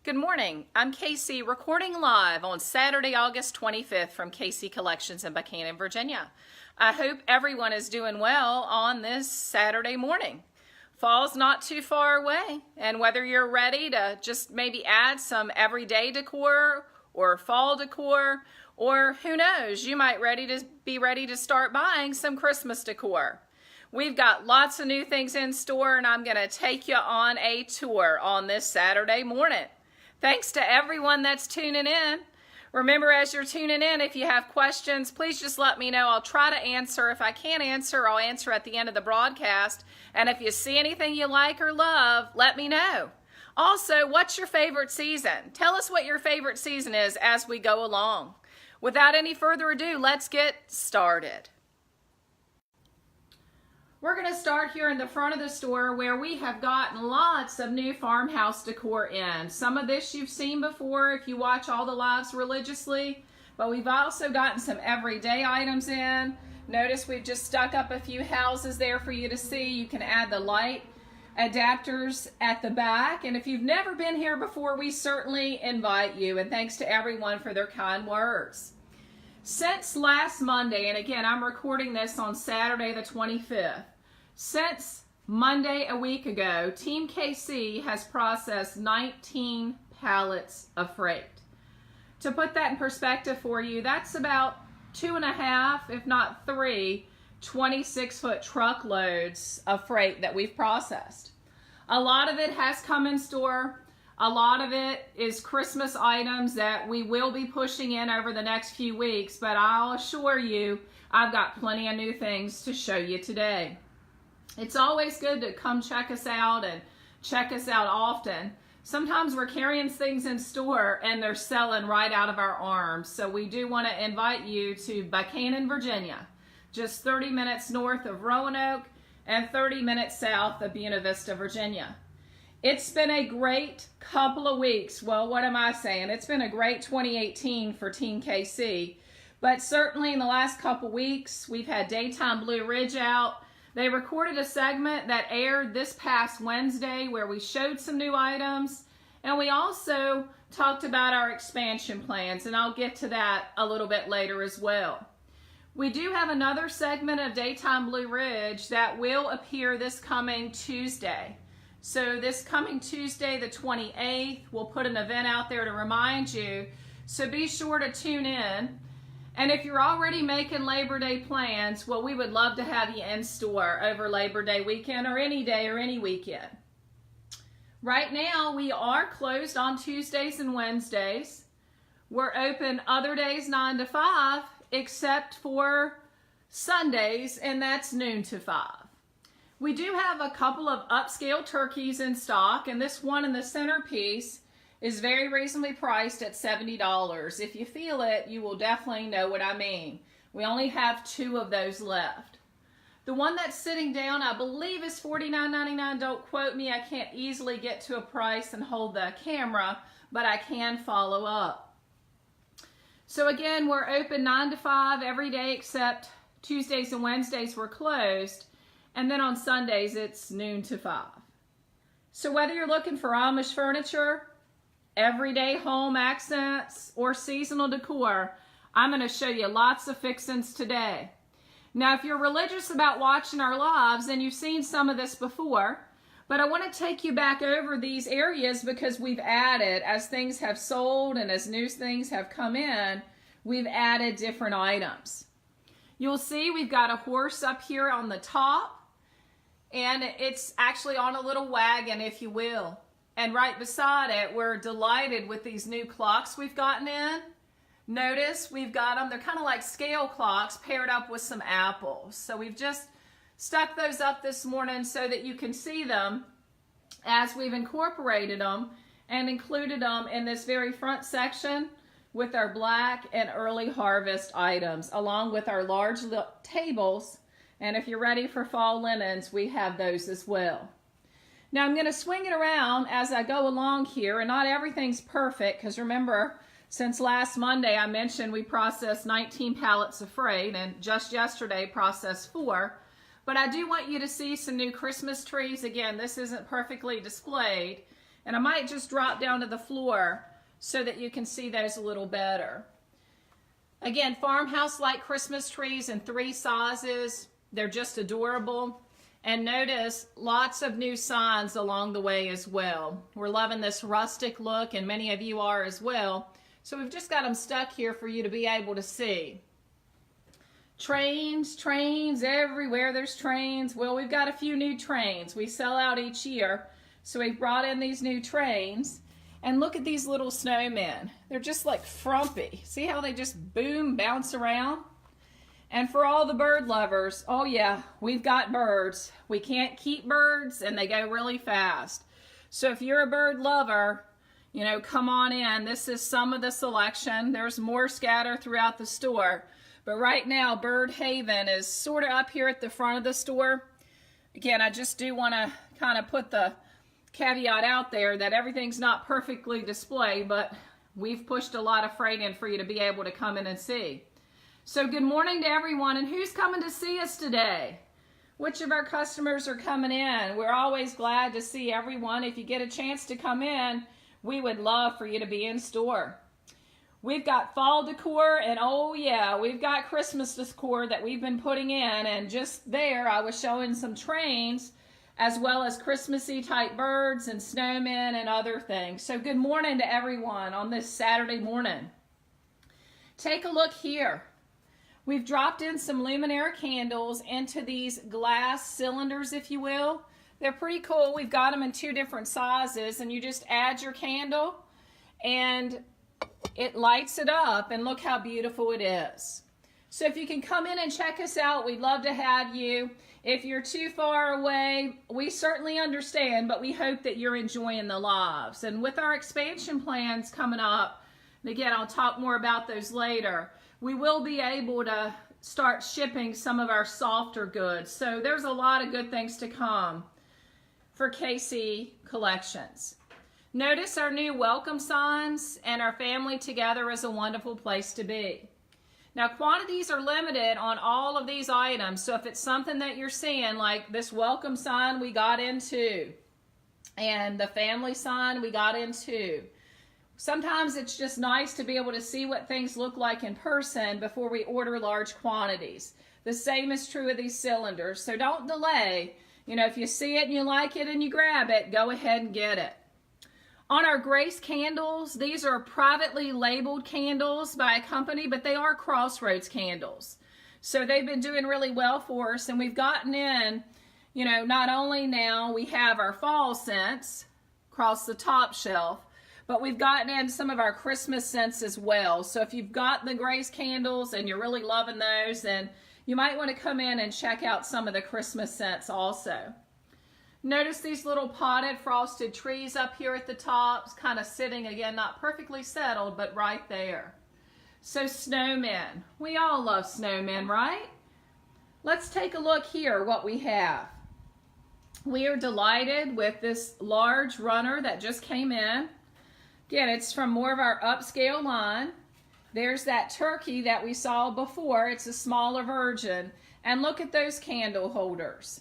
Good morning. I'm Casey, recording live on Saturday, August 25th from Casey Collections in Buchanan, Virginia. I hope everyone is doing well on this Saturday morning. Fall's not too far away, and whether you're ready to just maybe add some everyday decor or fall decor, or who knows, you might be ready to start buying some Christmas decor. We've got lots of new things in store, and I'm going to take you on a tour on this Saturday morning. Thanks to everyone that's tuning in. Remember, as you're tuning in, if you have questions, please just let me know. I'll try to answer. If I can't answer, I'll answer at the end of the broadcast. And if you see anything you like or love, let me know. Also, what's your favorite season? Tell us what your favorite season is as we go along. Without any further ado, let's get started. We're going to start here in the front of the store where we have gotten lots of new farmhouse decor in. Some of this you've seen before if you watch all the lives religiously, but we've also gotten some everyday items in. Notice we've just stuck up a few houses there for you to see. You can add the light adapters at the back, and if you've never been here before, we certainly invite you, and thanks to everyone for their kind words. Since last Monday, and again, I'm recording this on Saturday the 25th, since Monday a week ago, Team KC has processed 19 pallets of freight. To put that in perspective for you, that's about 2.5, if not 3, 26-foot truckloads of freight that we've processed. A lot of it has come in store. A lot of it is Christmas items that we will be pushing in over the next few weeks, but I'll assure you, I've got plenty of new things to show you today. It's always good to come check us out and check us out often. Sometimes we're carrying things in store and they're selling right out of our arms. So we do want to invite you to Buchanan, Virginia, just 30 minutes north of Roanoke and 30 minutes south of Buena Vista, Virginia. It's been a great couple of weeks. Well, what am I saying? It's been a great 2018 for Team KC. But certainly in the last couple weeks, we've had Daytime Blue Ridge out. They recorded a segment that aired this past Wednesday where we showed some new items. And we also talked about our expansion plans. And I'll get to that a little bit later as well. We do have another segment of Daytime Blue Ridge that will appear this coming Tuesday. So this coming Tuesday, the 28th, we'll put an event out there to remind you. So be sure to tune in. And if you're already making Labor Day plans, well, we would love to have you in store over Labor Day weekend or any day or any weekend. Right now, we are closed on Tuesdays and Wednesdays. We're open other days 9 to 5, except for Sundays, and that's noon to 5. We do have a couple of upscale turkeys in stock, and this one in the centerpiece is very reasonably priced at $70. If you feel it, you will definitely know what I mean. We only have 2 of those left. The one that's sitting down, I believe, is $49.99. Don't quote me. I can't easily get to a price and hold the camera, but I can follow up. So again, we're open 9 to 5 every day except Tuesdays and Wednesdays we're closed. And then on Sundays, it's noon to 5. So whether you're looking for Amish furniture, everyday home accents, or seasonal decor, I'm going to show you lots of fixings today. Now, if you're religious about watching our lives, then you've seen some of this before, but I want to take you back over these areas because we've added, as things have sold and as new things have come in, we've added different items. You'll see we've got a horse up here on the top. And it's actually on a little wagon, if you will. And right beside it, we're delighted with these new clocks we've gotten in. Notice we've got them, they're kind of like scale clocks paired up with some apples. So we've just stuck those up this morning so that you can see them as we've incorporated them and included them in this very front section with our black and early harvest items, along with our large tables. And if you're ready for fall linens, we have those as well. Now I'm going to swing it around as I go along here, and not everything's perfect because remember, since last Monday I mentioned we processed 19 pallets of freight and just yesterday processed 4. But I do want you to see some new Christmas trees. Again, this isn't perfectly displayed. And I might just drop down to the floor so that you can see those a little better. Again, farmhouse-like Christmas trees in 3 sizes. They're just adorable. And notice lots of new signs along the way as well. We're loving this rustic look, and many of you are as well. So we've just got them stuck here for you to be able to see. Trains, everywhere there's trains. Well, we've got a few new trains. We sell out each year. So we brought in these new trains. And look at these little snowmen. They're just like frumpy. See how they just boom, bounce around? And for all the bird lovers, oh yeah, we've got birds. We can't keep birds, and they go really fast. So if you're a bird lover, you know, come on in. This is some of the selection. There's more scattered throughout the store. But right now, Bird Haven is sort of up here at the front of the store. Again, I just do want to kind of put the caveat out there that everything's not perfectly displayed, but we've pushed a lot of freight in for you to be able to come in and see. So good morning to everyone, and who's coming to see us today? Which of our customers are coming in? We're always glad to see everyone. If you get a chance to come in, we would love for you to be in store. We've got fall decor, and oh yeah, we've got Christmas decor that we've been putting in, and just there I was showing some trains as well as Christmassy type birds and snowmen and other things. So good morning to everyone on this Saturday morning. Take a look here. We've dropped in some luminaire candles into these glass cylinders, if you will. They're pretty cool. We've got them in 2 different sizes, and you just add your candle and it lights it up, and look how beautiful it is. So if you can come in and check us out, we'd love to have you. If you're too far away, we certainly understand, but we hope that you're enjoying the lives. And with our expansion plans coming up, and again, I'll talk more about those later, we will be able to start shipping some of our softer goods. So there's a lot of good things to come for KC Collections. Notice our new welcome signs, and our family together is a wonderful place to be. Now, quantities are limited on all of these items, so if it's something that you're seeing, like this welcome sign we got into, and the family sign we got into, sometimes it's just nice to be able to see what things look like in person before we order large quantities. The same is true of these cylinders, so don't delay. You know, if you see it and you like it and you grab it, go ahead and get it. On our Grace candles, these are privately labeled candles by a company, but they are Crossroads candles. So they've been doing really well for us, and we've gotten in, you know, not only now we have our fall scents across the top shelf, but we've gotten in some of our Christmas scents as well. So if you've got the Grace candles and you're really loving those, then you might want to come in and check out some of the Christmas scents also. Notice these little potted frosted trees up here at the tops, kind of sitting, again, not perfectly settled, but right there. So snowmen. We all love snowmen, right? Let's take a look here what we have. We are delighted with this large runner that just came in. Again, it's from more of our upscale line. There's that turkey that we saw before. It's a smaller version. And look at those candle holders.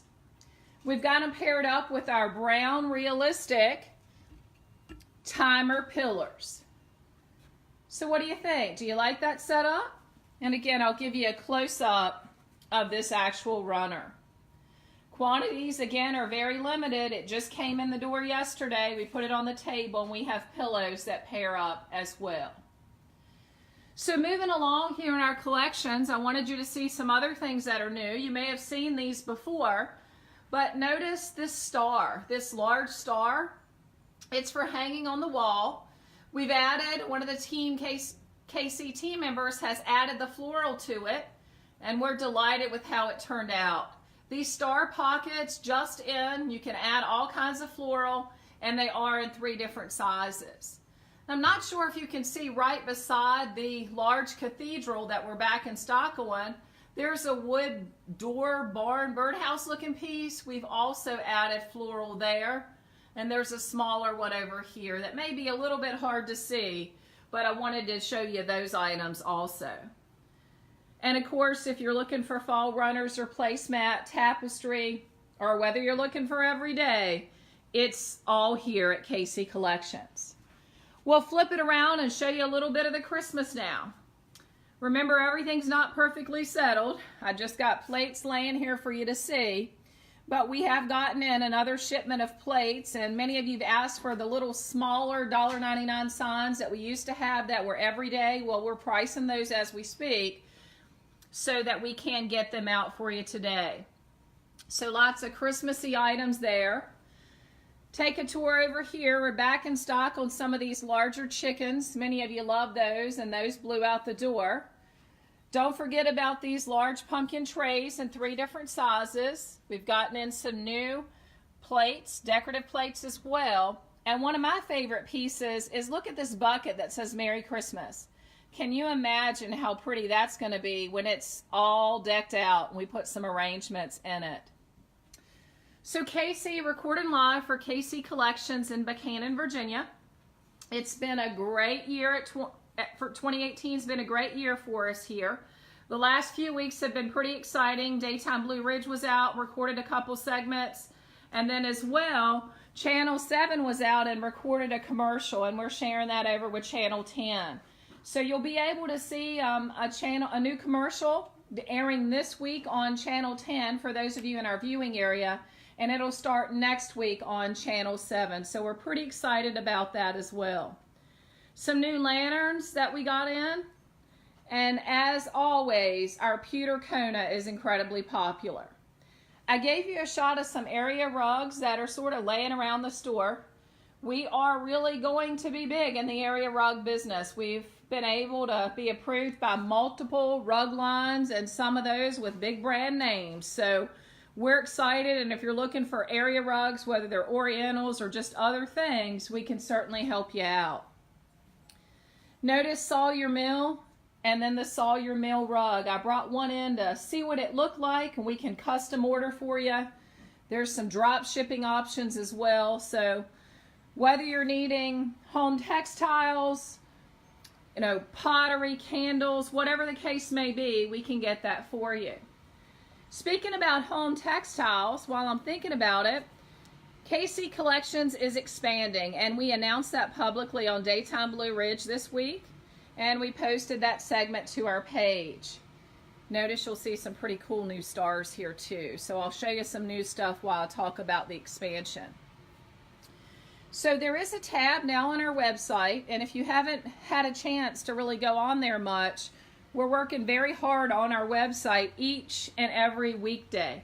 We've got them paired up with our brown realistic timer pillars. So what do you think? Do you like that setup? And again, I'll give you a close-up of this actual runner. Quantities, again, are very limited. It just came in the door yesterday. We put it on the table, and we have pillows that pair up as well. So moving along here in our collections, I wanted you to see some other things that are new. You may have seen these before. But notice this star, this large star. It's for hanging on the wall. We've added, one of the Team KC team members has added the floral to it, and we're delighted with how it turned out. These star pockets just in, you can add all kinds of floral, and they are in 3 different sizes. I'm not sure if you can see right beside the large cathedral that we're back in stock on, there's a wood door barn birdhouse looking piece. We've also added floral there. And there's a smaller one over here that may be a little bit hard to see, but I wanted to show you those items also. And of course, if you're looking for fall runners or placemat, tapestry, or whether you're looking for every day, it's all here at KC Collections. We'll flip it around and show you a little bit of the Christmas now. Remember, everything's not perfectly settled. I just got plates laying here for you to see. But we have gotten in another shipment of plates, and many of you have asked for the little smaller $1.99 signs that we used to have that were everyday. Well, we're pricing those as we speak so that we can get them out for you today. So lots of Christmassy items there. Take a tour over here. We're back in stock on some of these larger chickens. Many of you love those, and those blew out the door. Don't forget about these large pumpkin trays in 3 different sizes. We've gotten in some new plates, decorative plates as well. And one of my favorite pieces is, look at this bucket that says Merry Christmas. Can you imagine how pretty that's going to be when it's all decked out and we put some arrangements in it? So KC recording live for KC Collections in Buchanan, Virginia. It's been a great year. For 2018 has been a great year for us here. The last few weeks have been pretty exciting. Daytime Blue Ridge was out, recorded a couple segments, and then as well, Channel 7 was out and recorded a commercial, and we're sharing that over with Channel 10. So you'll be able to see a new commercial airing this week on Channel 10 for those of you in our viewing area, and it'll start next week on Channel 7. So we're pretty excited about that as well. Some new lanterns that we got in, and as always, our pewter Kona is incredibly popular. I gave you a shot of some area rugs that are sort of laying around the store. We are really going to be big in the area rug business. We've been able to be approved by multiple rug lines, and some of those with big brand names. So we're excited, and if you're looking for area rugs, whether they're orientals or just other things, we can certainly help you out. Notice Sawyer Mill and then the Sawyer Mill rug. I brought one in to see what it looked like, and we can custom order for you. There's some drop shipping options as well. So whether you're needing home textiles, pottery, candles, whatever the case may be, we can get that for you. Speaking about home textiles, while I'm thinking about it, KC Collections is expanding, and we announced that publicly on Daytime Blue Ridge this week, and we posted that segment to our page. Notice you'll see some pretty cool new stars here too, so I'll show you some new stuff while I talk about the expansion. So there is a tab now on our website, and if you haven't had a chance to really go on there much, we're working very hard on our website each and every weekday.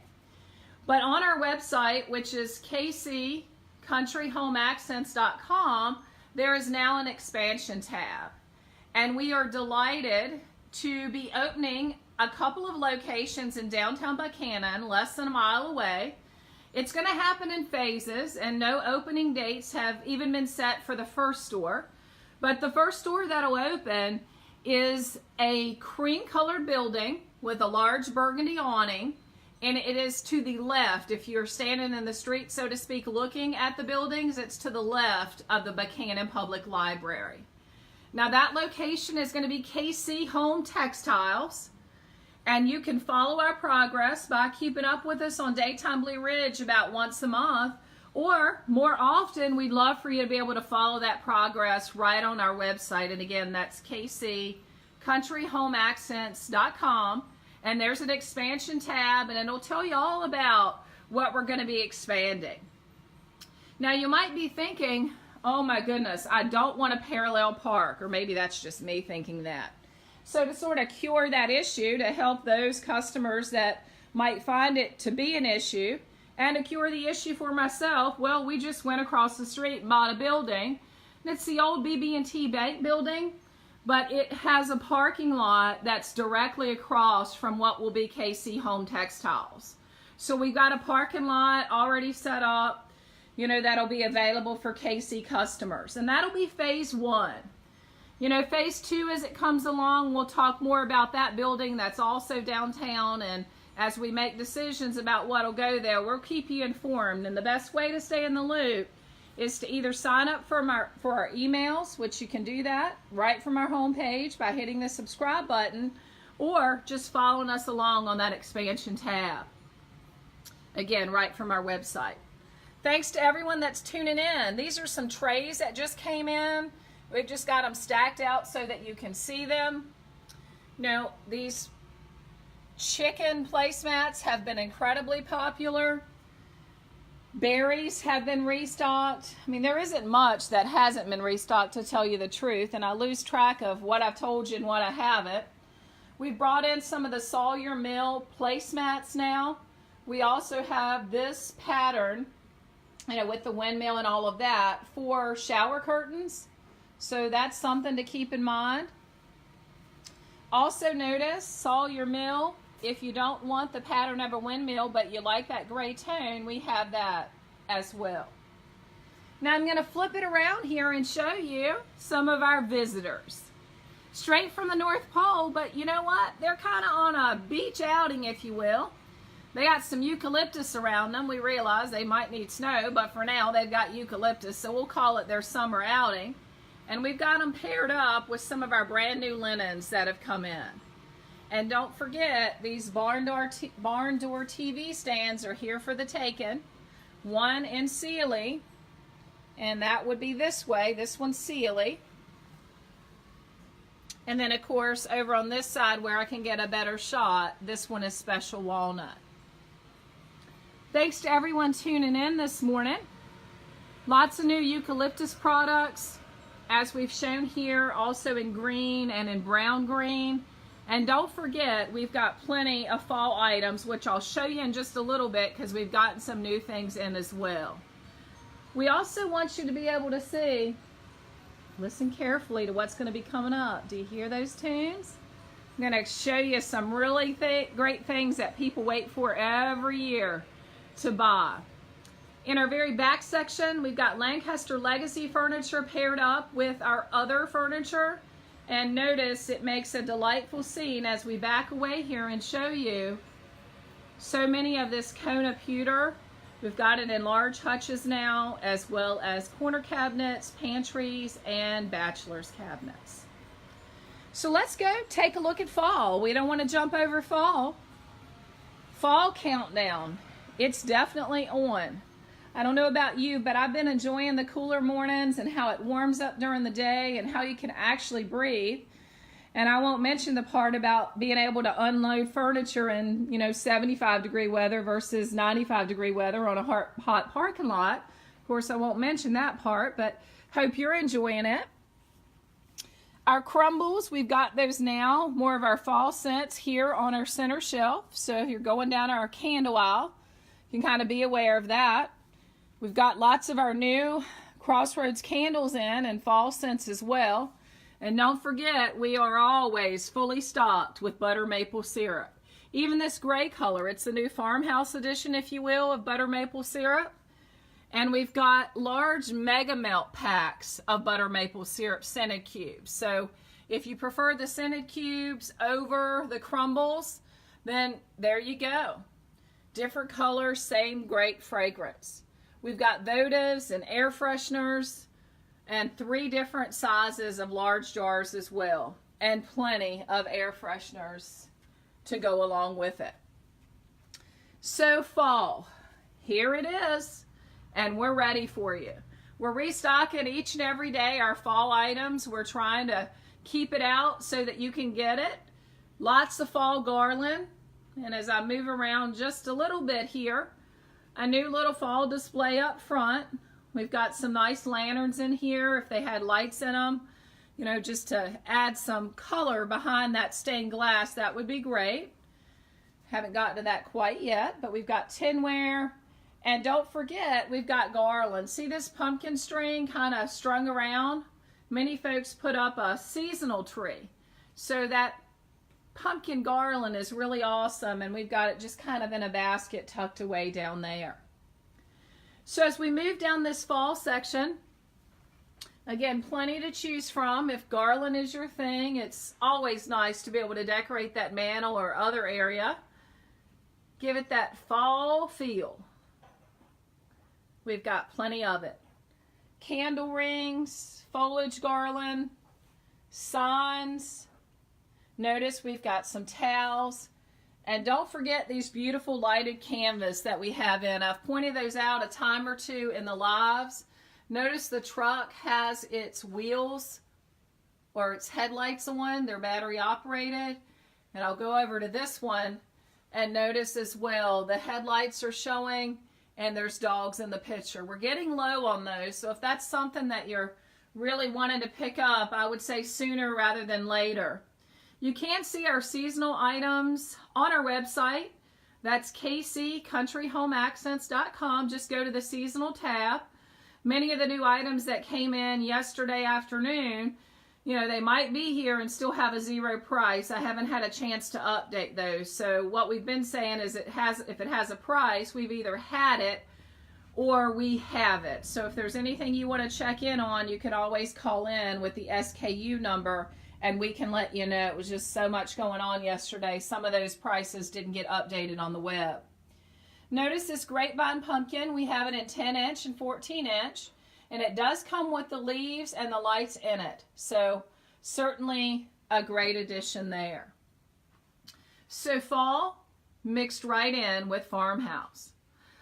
But on our website, which is kccountryhomeaccents.com, there is now an expansion tab. And we are delighted to be opening a couple of locations in downtown Buchanan, less than a mile away. It's going to happen in phases, and no opening dates have even been set for the first store. But the first store that'll open is a cream-colored building with a large burgundy awning. And it is to the left. If you're standing in the street, so to speak, looking at the buildings, it's to the left of the Buchanan Public Library. Now that location is going to be KC Home Textiles, and you can follow our progress by keeping up with us on Daytime Blue Ridge about once a month, or more often, we'd love for you to be able to follow that progress right on our website. And again, that's kccountryhomeaccents.com. And there's an expansion tab, and it'll tell you all about what we're going to be expanding. Now, you might be thinking, oh my goodness, I don't want a parallel park, or maybe that's just me thinking that. So to sort of cure that issue, to help those customers that might find it to be an issue, and to cure the issue for myself, well, we just went across the street and bought a building. And it's the old BB&T Bank building, but it has a parking lot that's directly across from what will be KC Home Textiles. So we've got a parking lot already set up, that'll be available for KC customers. And that'll be phase 1. Phase 2, as it comes along, we'll talk more about that building that's also downtown. And as we make decisions about what'll go there, we'll keep you informed. And the best way to stay in the loop is to either sign up for our emails, which you can do that right from our homepage by hitting the subscribe button, or just following us along on that expansion tab. Again, right from our website. Thanks to everyone that's tuning in. These are some trays that just came in. We've just got them stacked out so that you can see them. You know, these chicken placemats have been incredibly popular. Berries have been restocked. I mean, there isn't much that hasn't been restocked, to tell you the truth, and I lose track of what I've told you and what I haven't. We've brought in some of the Sawyer Mill placemats now. We also have this pattern, you know, with the windmill and all of that, for shower curtains. So that's something to keep in mind. Also notice Sawyer Mill. If you don't want the pattern of a windmill, but you like that gray tone, we have that as well. Now I'm going to flip it around here and show you some of our visitors. Straight from the North Pole, but you know what? They're kind of on a beach outing, if you will. They got some eucalyptus around them. We realize they might need snow, but for now they've got eucalyptus, so we'll call it their summer outing. And we've got them paired up with some of our brand new linens that have come in. And don't forget, these barn door TV stands are here for the taking. One in Sealy, and that would be this way. This one's Sealy. And then, of course, over on this side where I can get a better shot, this one is Special Walnut. Thanks to everyone tuning in this morning. Lots of new eucalyptus products, as we've shown here, also in green and in brown green. And don't forget, we've got plenty of fall items, which I'll show you in just a little bit because we've gotten some new things in as well. We also want you to be able to see, listen carefully to what's going to be coming up. Do you hear those tunes? I'm going to show you some really great things that people wait for every year to buy. In our very back section, we've got Lancaster Legacy furniture paired up with our other furniture. And notice it makes a delightful scene as we back away here and show you so many of this Kona pewter. We've got it in large hutches now, as well as corner cabinets, pantries, and bachelor's cabinets. So let's go take a look at fall. We don't want to jump over fall. Fall countdown. It's definitely on. I don't know about you, but I've been enjoying the cooler mornings and how it warms up during the day and how you can actually breathe. And I won't mention the part about being able to unload furniture in, 75-degree weather versus 95-degree weather on a hot parking lot. Of course, I won't mention that part, but hope you're enjoying it. Our crumbles, we've got those now, more of our fall scents here on our center shelf. So if you're going down our candle aisle, you can kind of be aware of that. We've got lots of our new Crossroads candles in and fall scents as well. And don't forget, we are always fully stocked with butter maple syrup. Even this gray color, it's the new farmhouse edition, if you will, of butter maple syrup. And we've got large mega melt packs of butter maple syrup scented cubes. So if you prefer the scented cubes over the crumbles, then there you go. Different colors, same great fragrance. We've got votives and air fresheners and 3 different sizes of large jars as well. And plenty of air fresheners to go along with it. So fall, here it is, and we're ready for you. We're restocking each and every day our fall items. We're trying to keep it out so that you can get it. Lots of fall garland. And as I move around just a little bit here, a new little fall display up front. We've got some nice lanterns in here if they had lights in them, just to add some color behind that stained glass. That would be great. Haven't gotten to that quite yet, but we've got tinware. And don't forget, we've got garland. See this pumpkin string kind of strung around? Many folks put up a seasonal tree. So that pumpkin garland is really awesome, and we've got it just kind of in a basket tucked away down there. So as we move down this fall section, again, plenty to choose from. If garland is your thing, it's always nice to be able to decorate that mantle or other area. Give it that fall feel. We've got plenty of it. Candle rings, foliage garland, signs. Notice we've got some towels And don't forget these beautiful lighted canvas that we have in. I've pointed those out a time or two in the lives. Notice the truck has its wheels or its headlights on. They're battery operated. And I'll go over to this one and notice as well the headlights are showing and there's dogs in the picture. We're getting low on those, so if that's something that you're really wanting to pick up, I would say sooner rather than later. You can see our seasonal items on our website. That's kccountryhomeaccents.com. Just go to the seasonal tab. Many of the new items that came in yesterday afternoon, you know, they might be here and still have a zero price. I haven't had a chance to update those. So what we've been saying is if it has a price, we've either had it or we have it. So if there's anything you want to check in on, you can always call in with the SKU number and we can let you know. It was just so much going on yesterday. Some of those prices didn't get updated on the web. Notice this grapevine pumpkin. We have it in 10-inch and 14-inch. And it does come with the leaves and the lights in it. So certainly a great addition there. So fall mixed right in with farmhouse.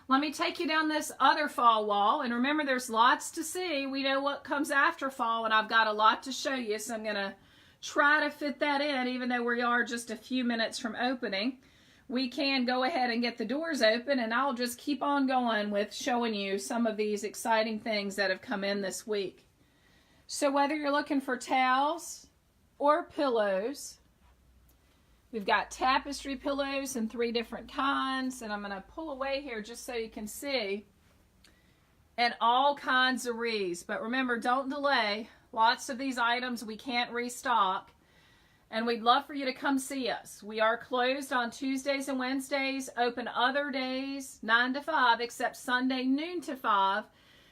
Let me take you down this other fall wall. And remember, there's lots to see. We know what comes after fall, and I've got a lot to show you. So I'm going to try to fit that in, even though we are just a few minutes from opening. We can go ahead and get the doors open, and I'll just keep on going with showing you some of these exciting things that have come in this week. So whether you're looking for towels or pillows, we've got tapestry pillows in 3 different kinds, and I'm going to pull away here just so you can see, and all kinds of wreaths. But remember, don't delay. Lots of these items we can't restock. And we'd love for you to come see us. We are closed on Tuesdays and Wednesdays, open other days, 9 to 5, except Sunday, noon to 5.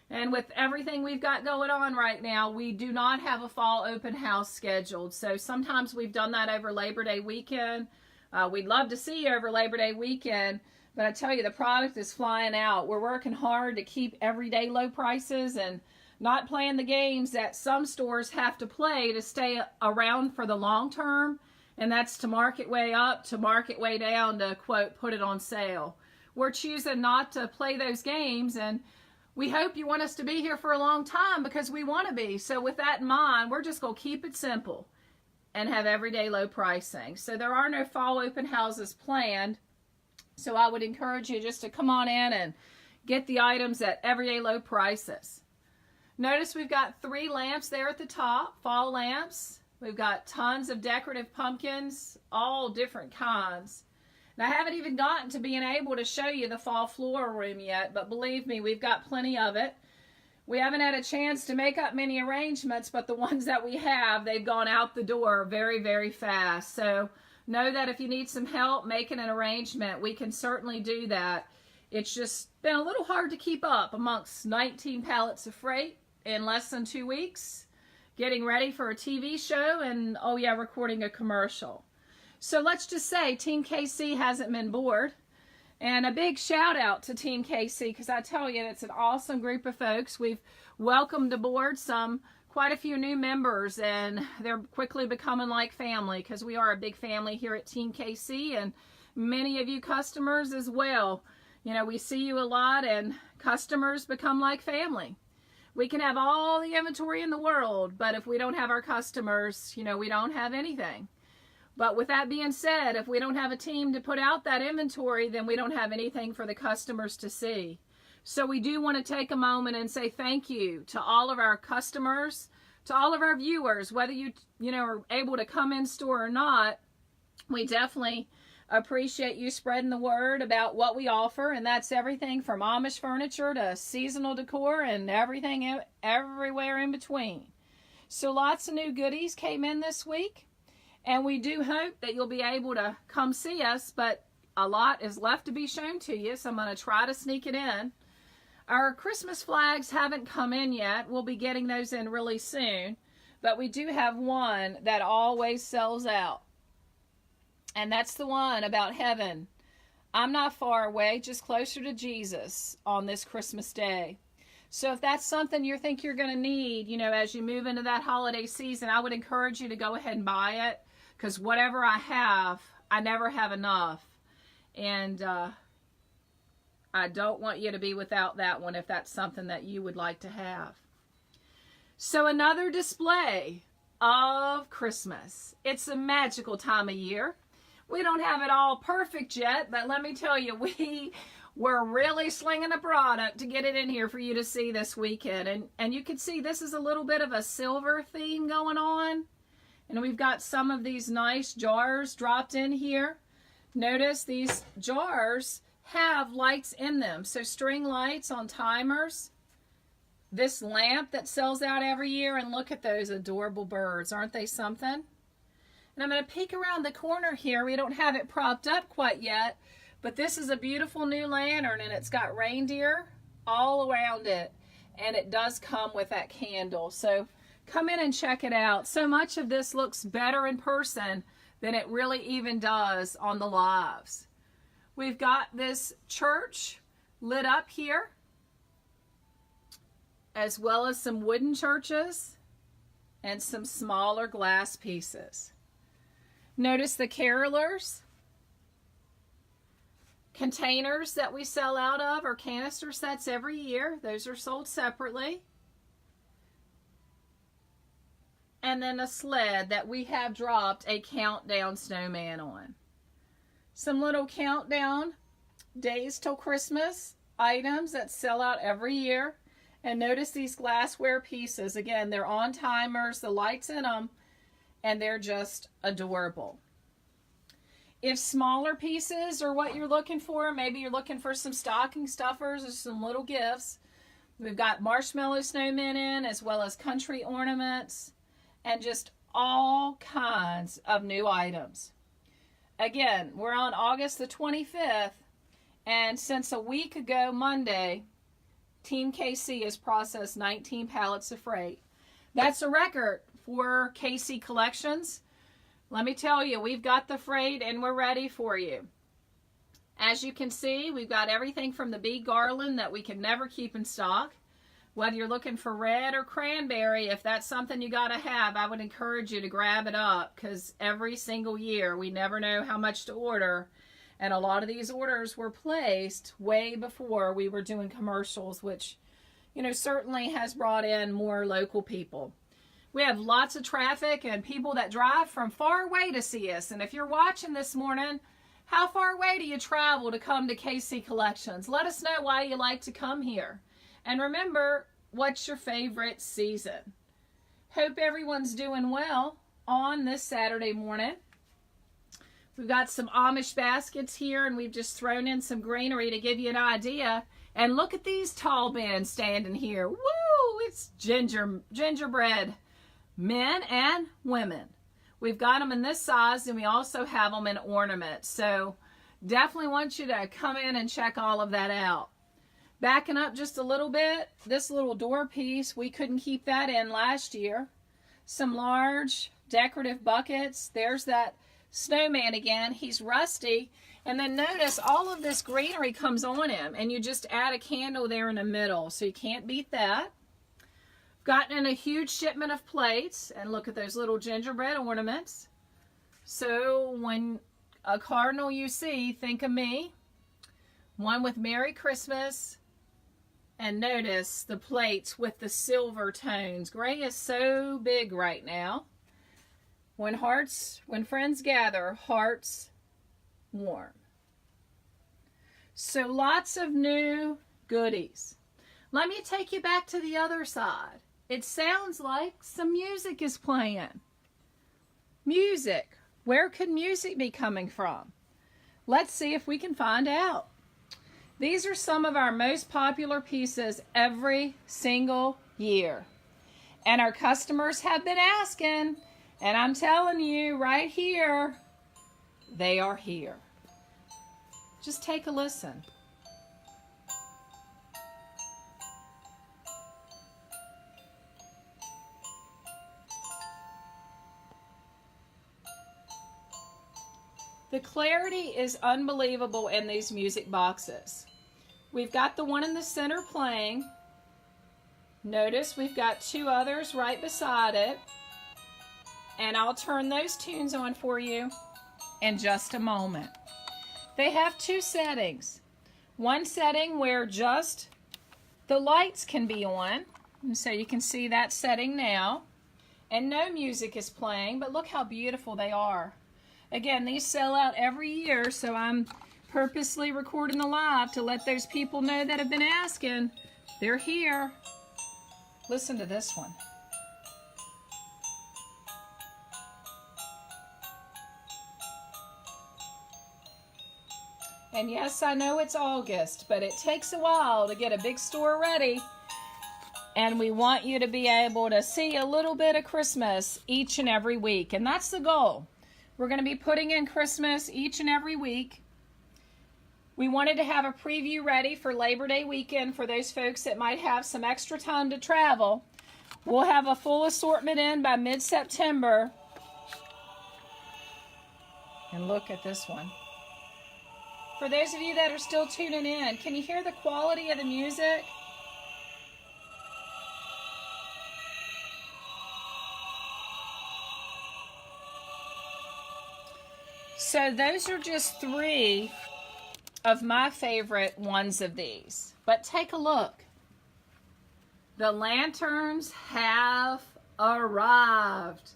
And with everything we've got going on right now, we do not have a fall open house scheduled. So sometimes we've done that over Labor Day weekend. We'd love to see you over Labor Day weekend, but I tell you, the product is flying out. We're working hard to keep everyday low prices and not playing the games that some stores have to play to stay around for the long term, and that's to market way up, to market way down, to, quote, put it on sale. We're choosing not to play those games, and we hope you want us to be here for a long time because we want to be. So with that in mind, we're just going to keep it simple and have everyday low pricing. So there are no fall open houses planned, so I would encourage you just to come on in and get the items at everyday low prices. Notice we've got 3 lamps there at the top, fall lamps. We've got tons of decorative pumpkins, all different kinds. And I haven't even gotten to being able to show you the fall floral room yet, but believe me, we've got plenty of it. We haven't had a chance to make up many arrangements, but the ones that we have, they've gone out the door very, very fast. So know that if you need some help making an arrangement, we can certainly do that. It's just been a little hard to keep up amongst 19 pallets of freight in less than 2 weeks, getting ready for a TV show, and oh yeah, recording a commercial. So let's just say Team KC hasn't been bored, and a big shout out to Team KC, because I tell you, it's an awesome group of folks. We've welcomed aboard quite a few new members, and they're quickly becoming like family, because we are a big family here at Team KC, and many of you customers as well. You know, we see you a lot, and customers become like family. We can have all the inventory in the world, but if we don't have our customers, you know, we don't have anything. But with that being said, if we don't have a team to put out that inventory, then we don't have anything for the customers to see. So we do want to take a moment and say thank you to all of our customers, to all of our viewers, whether you are able to come in store or not. We definitely appreciate you spreading the word about what we offer, and that's everything from Amish furniture to seasonal decor and everything everywhere in between. So lots of new goodies came in this week, and we do hope that you'll be able to come see us, but a lot is left to be shown to you, so I'm going to try to sneak it in. Our Christmas flags haven't come in yet. We'll be getting those in really soon, but we do have one that always sells out. And that's the one about heaven. I'm not far away, just closer to Jesus on this Christmas day. So if that's something you think you're going to need, you know, as you move into that holiday season, I would encourage you to go ahead and buy it, because whatever I have, I never have enough. And I don't want you to be without that one if that's something that you would like to have. So another display of Christmas. It's a magical time of year. We don't have it all perfect yet, but let me tell you, we were really slinging a product to get it in here for you to see this weekend. And you can see this is a little bit of a silver theme going on. And we've got some of these nice jars dropped in here. Notice these jars have lights in them. So string lights on timers. This lamp that sells out every year. And look at those adorable birds. Aren't they something? And I'm going to peek around the corner here. We don't have it propped up quite yet. But this is a beautiful new lantern. And it's got reindeer all around it. And it does come with that candle. So come in and check it out. So much of this looks better in person than it really even does on the lives. We've got this church lit up here, as well as some wooden churches and some smaller glass pieces. Notice the carolers. Containers that we sell out of are canister sets every year. Those are sold separately. And then a sled that we have dropped a countdown snowman on. Some little countdown days till Christmas items that sell out every year. And notice these glassware pieces. Again, they're on timers, the lights in them, and they're just adorable. If smaller pieces are what you're looking for, maybe you're looking for some stocking stuffers or some little gifts, we've got marshmallow snowmen in, as well as country ornaments, and just all kinds of new items. Again, we're on August the 25th, and since a week ago Monday, Team KC has processed 19 pallets of freight. That's a record for KC Collections. Let me tell you, we've got the freight and we're ready for you. As you can see, we've got everything from the bead garland that we can never keep in stock. Whether you're looking for red or cranberry, if that's something you got to have, I would encourage you to grab it up, because every single year we never know how much to order. And a lot of these orders were placed way before we were doing commercials, which, you know, certainly has brought in more local people. We have lots of traffic and people that drive from far away to see us. And if you're watching this morning, how far away do you travel to come to KC Collections? Let us know why you like to come here. And remember, what's your favorite season? Hope everyone's doing well on this Saturday morning. We've got some Amish baskets here, and we've just thrown in some greenery to give you an idea. And look at these tall men standing here. Woo! It's gingerbread men and women. We've got them in this size, and we also have them in ornaments. So definitely want you to come in and check all of that out. Backing up just a little bit, this little door piece, we couldn't keep that in last year. Some large decorative buckets. There's that snowman again. He's rusty. And then notice all of this greenery comes on him, and you just add a candle there in the middle. So you can't beat that. Gotten in a huge shipment of plates, and look at those little gingerbread ornaments. So when a cardinal you see, think of me. One with Merry Christmas. And notice the plates with the silver tones. Gray is so big right now. When friends gather, hearts warm. So lots of new goodies. Let me take you back to the other side. It sounds like some music is playing. Music. Where could music be coming from? Let's see if we can find out. These are some of our most popular pieces every single year. And our customers have been asking, and I'm telling you right here, they are here. Just take a listen. The clarity is unbelievable in these music boxes. We've got the one in the center playing. Notice we've got two others right beside it. And I'll turn those tunes on for you in just a moment. They have two settings. One setting where just the lights can be on, and so you can see that setting now, and no music is playing, but look how beautiful they are. Again, these sell out every year, so I'm purposely recording the live to let those people know that have been asking. They're here. Listen to this one. And yes, I know it's August, but it takes a while to get a big store ready. And we want you to be able to see a little bit of Christmas each and every week. And that's the goal. We're going to be putting in Christmas each and every week. We wanted to have a preview ready for Labor Day weekend for those folks that might have some extra time to travel. We'll have a full assortment in by mid-September. And look at this one. For those of you that are still tuning in, can you hear the quality of the music? So those are just three of my favorite ones of these. But take a look. The lanterns have arrived.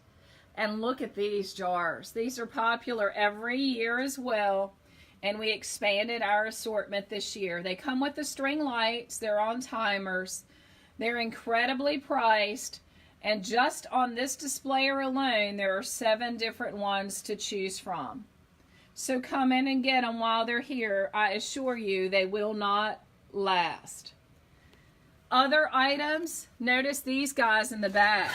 And look at these jars. These are popular every year as well. And we expanded our assortment this year. They come with the string lights. They're on timers. They're incredibly priced. And just on this displayer alone, there are 7 different ones to choose from. So come in and get them while they're here. I assure you they will not last. Other items, notice these guys in the back.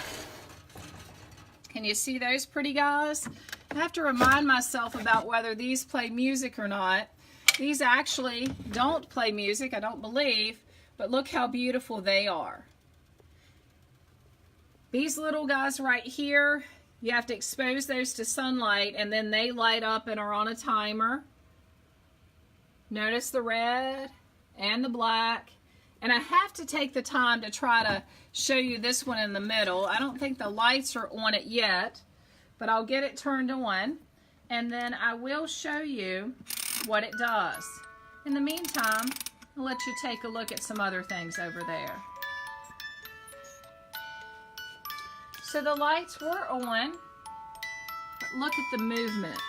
Can you see those pretty guys? I have to remind myself about whether these play music or not. These actually don't play music, I don't believe, but look how beautiful they are. These little guys right here, you have to expose those to sunlight and then they light up and are on a timer. Notice the red and the black. And I have to take the time to try to show you this one in the middle. I don't think the lights are on it yet, but I'll get it turned on and then I will show you what it does. In the meantime, I'll let you take a look at some other things over there. So the lights were on, but look at the movement.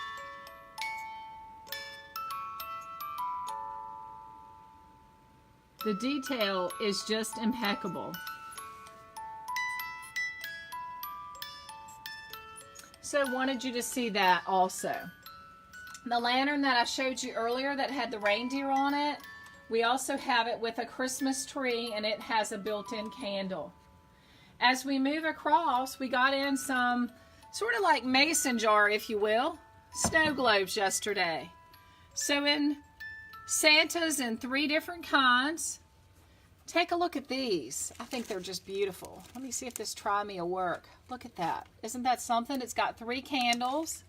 The detail is just impeccable. So wanted you to see that also. The lantern that I showed you earlier that had the reindeer on it, we also have it with a Christmas tree and it has a built-in candle. As we move across, we got in some sort of like mason jar, if you will, snow globes yesterday. So in Santas in 3 different kinds. Take a look at these. I think they're just beautiful. Let me see if this Try Me will work. Look at that. Isn't that something? It's got 3 candles.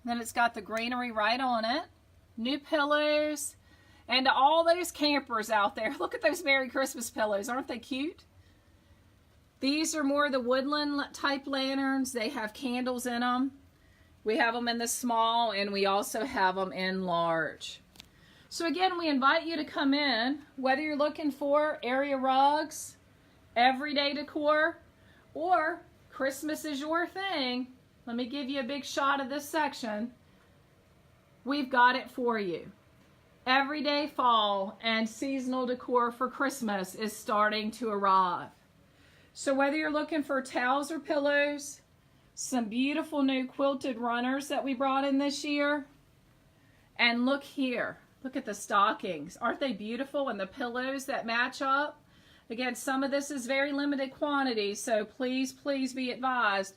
Then it's got the greenery right on it. New pillows. And to all those campers out there, look at those Merry Christmas pillows. Aren't they cute? These are more the woodland type lanterns. They have candles in them. We have them in the small and we also have them in large. So again, we invite you to come in, whether you're looking for area rugs, everyday decor, or Christmas is your thing. Let me give you a big shot of this section. We've got it for you. Everyday fall and seasonal decor for Christmas is starting to arrive. So whether you're looking for towels or pillows, some beautiful new quilted runners that we brought in this year, and look here. Look at the stockings. Aren't they beautiful? And the pillows that match up. Again, some of this is very limited quantity, so please, please be advised.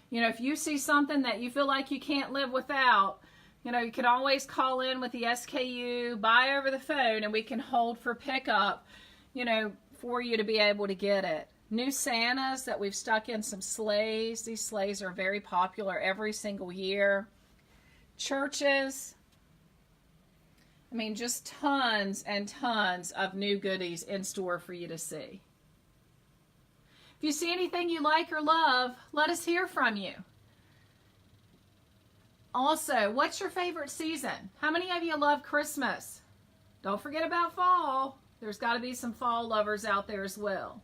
You know, if you see something that you feel like you can't live without, you know, you can always call in with the SKU, buy over the phone, and we can hold for pickup, you know, for you to be able to get it. New Santas that we've stuck in some sleighs. These sleighs are very popular every single year. Churches. I mean, just tons and tons of new goodies in store for you to see. If you see anything you like or love, let us hear from you. Also, what's your favorite season? How many of you love Christmas? Don't forget about fall. There's got to be some fall lovers out there as well.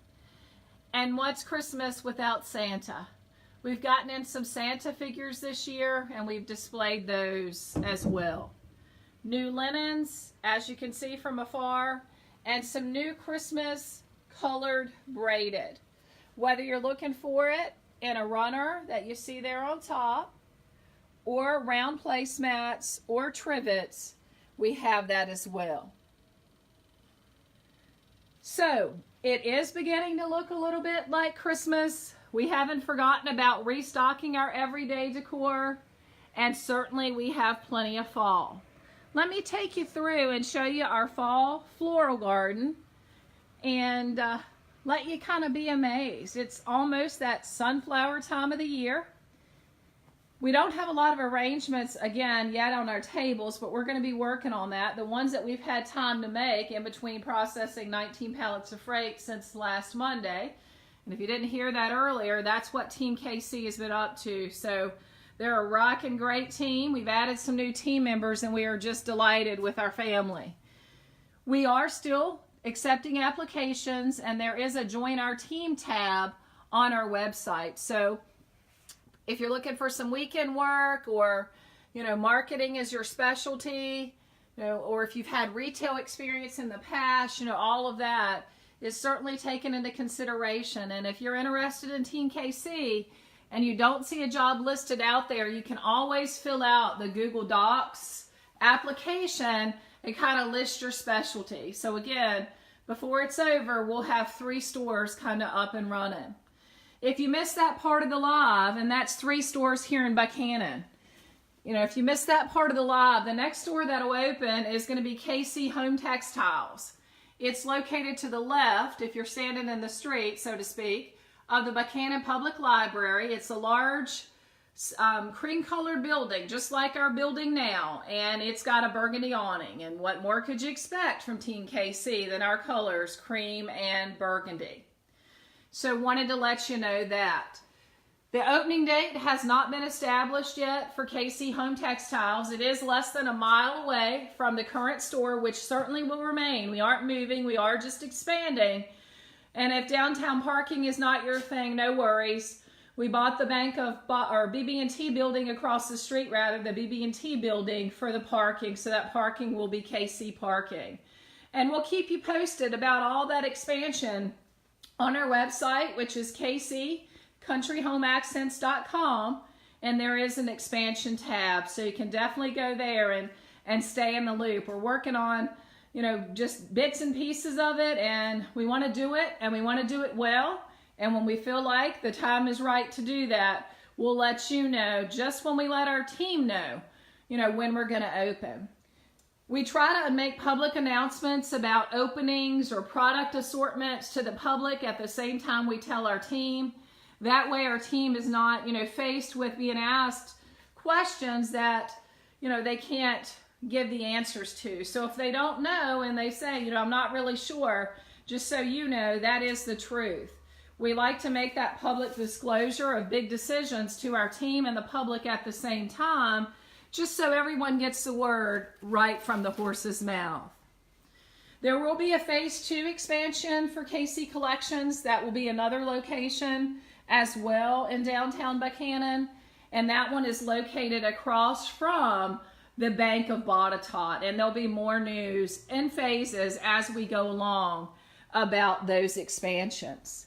And what's Christmas without Santa? We've gotten in some Santa figures this year, and we've displayed those as well. New linens, as you can see from afar, and some new Christmas colored braided. Whether you're looking for it in a runner that you see there on top, or round placemats or trivets, we have that as well. So it is beginning to look a little bit like Christmas. We haven't forgotten about restocking our everyday decor, and certainly we have plenty of fall. Let me take you through and show you our fall floral garden and let you kind of be amazed. It's almost that sunflower time of the year. We don't have a lot of arrangements, again, yet on our tables, but we're going to be working on that. The ones that we've had time to make in between processing 19 pallets of freight since last Monday. And if you didn't hear that earlier, that's what Team KC has been up to. So they're a rockin' great team. We've added some new team members, and we are just delighted with our family. We are still accepting applications, and there is a Join Our Team tab on our website. So if you're looking for some weekend work, or marketing is your specialty, or if you've had retail experience in the past, all of that is certainly taken into consideration. And if you're interested in Team KC and you don't see a job listed out there, you can always fill out the Google Docs application and kind of list your specialty. So again, before it's over, we'll have 3 stores kind of up and running. If you missed that part of the live, and that's 3 stores here in Buchanan, if you missed that part of the live, the next store that'll open is going to be KC Home Textiles. It's located to the left, if you're standing in the street, so to speak, of the Buchanan Public Library. It's a large cream-colored building, just like our building now, and it's got a burgundy awning. And what more could you expect from Team KC than our colors, cream and burgundy? So wanted to let you know that. The opening date has not been established yet for KC Home Textiles. It is less than a mile away from the current store, which certainly will remain. We aren't moving, we are just expanding. And if downtown parking is not your thing, no worries. We bought the BB&T building across the street, the BB&T building for the parking, so that parking will be KC parking. And we'll keep you posted about all that expansion on our website, which is kccountryhomeaccents.com, and there is an expansion tab, so you can definitely go there and stay in the loop. We're working on, just bits and pieces of it, and we want to do it, and we want to do it well. And when we feel like the time is right to do that, we'll let you know, just when we let our team know, when we're going to open. We try to make public announcements about openings or product assortments to the public at the same time we tell our team. That way our team is not, faced with being asked questions that, they can't give the answers to. So if they don't know and they say, I'm not really sure, just so you know, that is the truth. We like to make that public disclosure of big decisions to our team and the public at the same time, just so everyone gets the word right from the horse's mouth. There will be a phase 2 expansion for KC Collections. That will be another location as well in downtown Buchanan, and that one is located across from the Bank of Botetourt, and there'll be more news in phases as we go along about those expansions.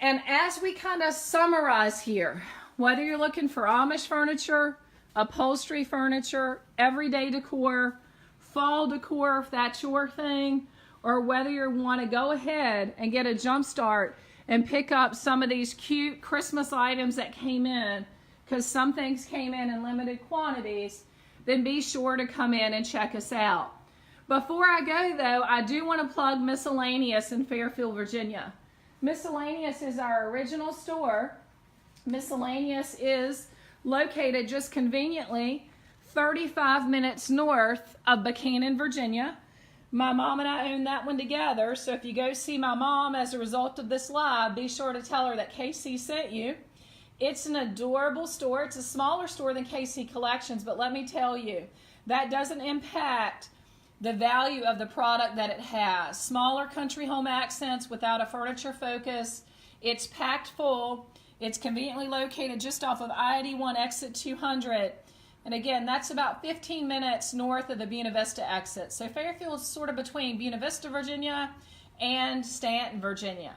And as we kind of summarize here, whether you're looking for Amish furniture, upholstery furniture, everyday decor, fall decor if that's your thing, or whether you want to go ahead and get a jump start and pick up some of these cute Christmas items that came in, because some things came in limited quantities, then be sure to come in and check us out. Before I go though, I do want to plug Miscellaneous in Fairfield, Virginia. Miscellaneous is our original store. Miscellaneous is located just conveniently 35 minutes north of Buchanan, Virginia. My mom and I own that one together, so if you go see my mom as a result of this live, be sure to tell her that KC sent you. It's an adorable store. It's a smaller store than KC Collections, but let me tell you, that doesn't impact the value of the product that it has. Smaller country home accents without a furniture focus. It's packed full. It's conveniently located just off of I-81 exit 200. And again, that's about 15 minutes north of the Buena Vista exit. So Fairfield's sort of between Buena Vista, Virginia and Stanton, Virginia.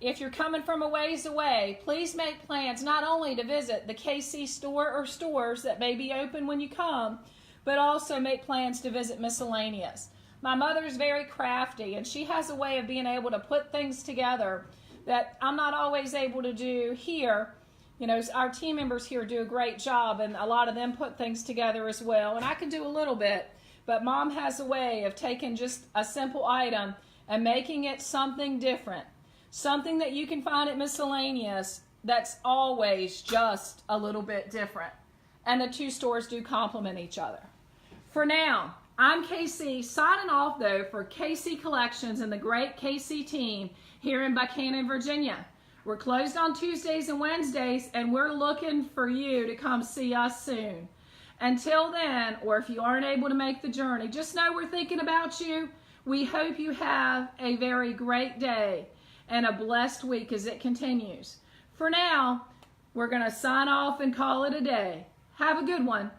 If you're coming from a ways away, please make plans not only to visit the KC store or stores that may be open when you come, but also make plans to visit miscellaneous. My mother's very crafty, and she has a way of being able to put things together that I'm not always able to do here. You know, our team members here do a great job, and a lot of them put things together as well, and I can do a little bit, but Mom has a way of taking just a simple item and making it something different, something that you can find at miscellaneous that's always just a little bit different, and the two stores do complement each other. For now, I'm KC, signing off though for KC Collections and the great KC team here in Buchanan, Virginia. We're closed on Tuesdays and Wednesdays, and we're looking for you to come see us soon. Until then, or if you aren't able to make the journey, just know we're thinking about you. We hope you have a very great day and a blessed week as it continues. For now, we're going to sign off and call it a day. Have a good one.